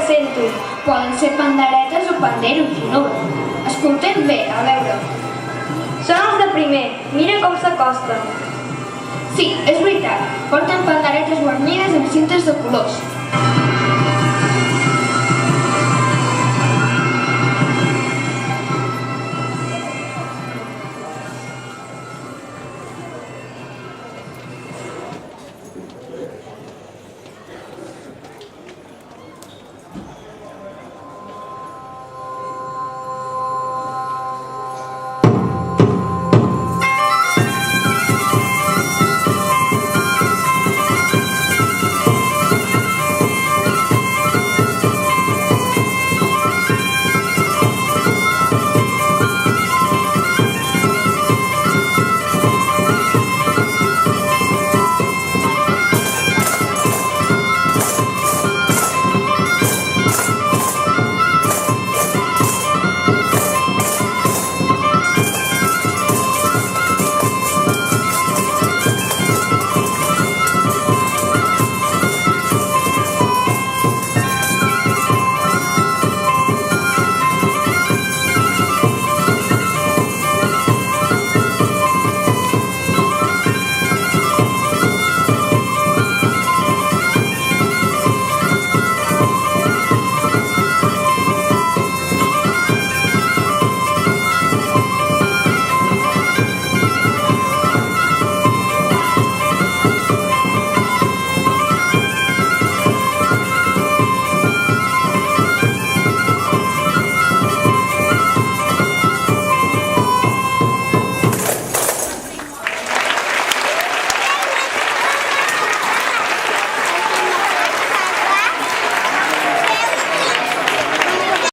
sento. Poden ser panderetes o panderos, no? Escoltem bé, a veure. Són els de primer, mira com s'acosten. Sí, és veritat, porten panderetes guarnides amb cintes de colors.